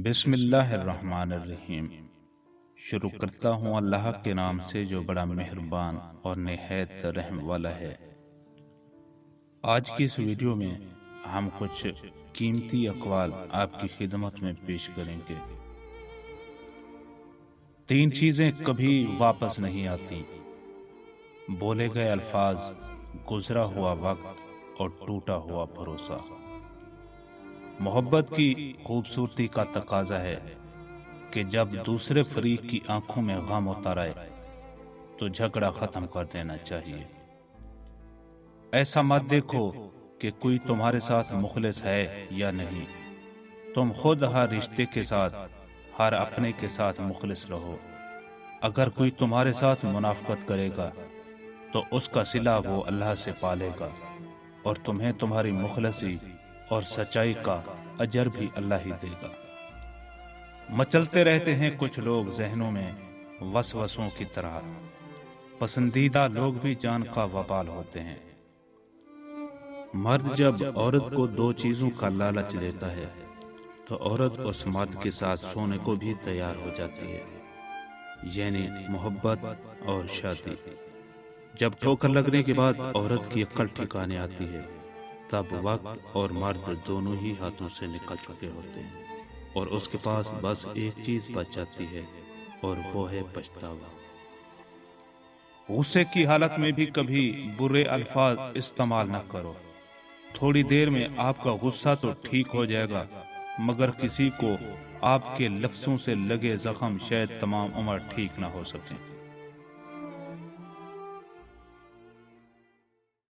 بسم اللہ الرحمن الرحیم۔ شروع کرتا ہوں اللہ کے نام سے جو بڑا مہربان اور نہایت رحم والا ہے۔ آج کی اس ویڈیو میں ہم کچھ قیمتی اقوال آپ کی خدمت میں پیش کریں گے۔ 3 چیزیں کبھی واپس نہیں آتی: بولے گئے الفاظ، گزرا ہوا وقت اور ٹوٹا ہوا بھروسہ۔ محبت کی خوبصورتی کا تقاضا ہے کہ جب دوسرے فریق کی آنکھوں میں غم اتر آئے تو جھگڑا ختم کر دینا چاہیے۔ ایسا مت دیکھو کہ کوئی تمہارے ساتھ مخلص ہے یا نہیں، تم خود ہر رشتے کے ساتھ، ہر اپنے کے ساتھ مخلص رہو۔ اگر کوئی تمہارے ساتھ منافقت کرے گا تو اس کا صلہ وہ اللہ سے پالے گا، اور تمہیں تمہاری مخلصی اور سچائی کا اجر بھی اللہ ہی دے گا۔ مچلتے رہتے ہیں کچھ لوگ ذہنوں میں وسوسوں کی طرح، پسندیدہ لوگ بھی جان کا وبال ہوتے ہیں۔ مرد جب عورت کو 2 چیزوں کا لالچ دیتا ہے تو عورت اس مرد کے ساتھ سونے کو بھی تیار ہو جاتی ہے، یعنی محبت اور شادی۔ جب ٹھوکر لگنے کے بعد عورت کی عقل ٹھکانے آتی ہے، تب وقت اور مرد دونوں ہی ہاتھوں سے نکل چکے ہوتے ہیں، اور اس کے پاس بس ایک چیز بچ جاتی ہے، اور وہ ہے پچھتاوا۔ غصے کی حالت میں بھی کبھی برے الفاظ استعمال نہ کرو۔ تھوڑی دیر میں آپ کا غصہ تو ٹھیک ہو جائے گا، مگر کسی کو آپ کے لفظوں سے لگے زخم شاید تمام عمر ٹھیک نہ ہو سکیں۔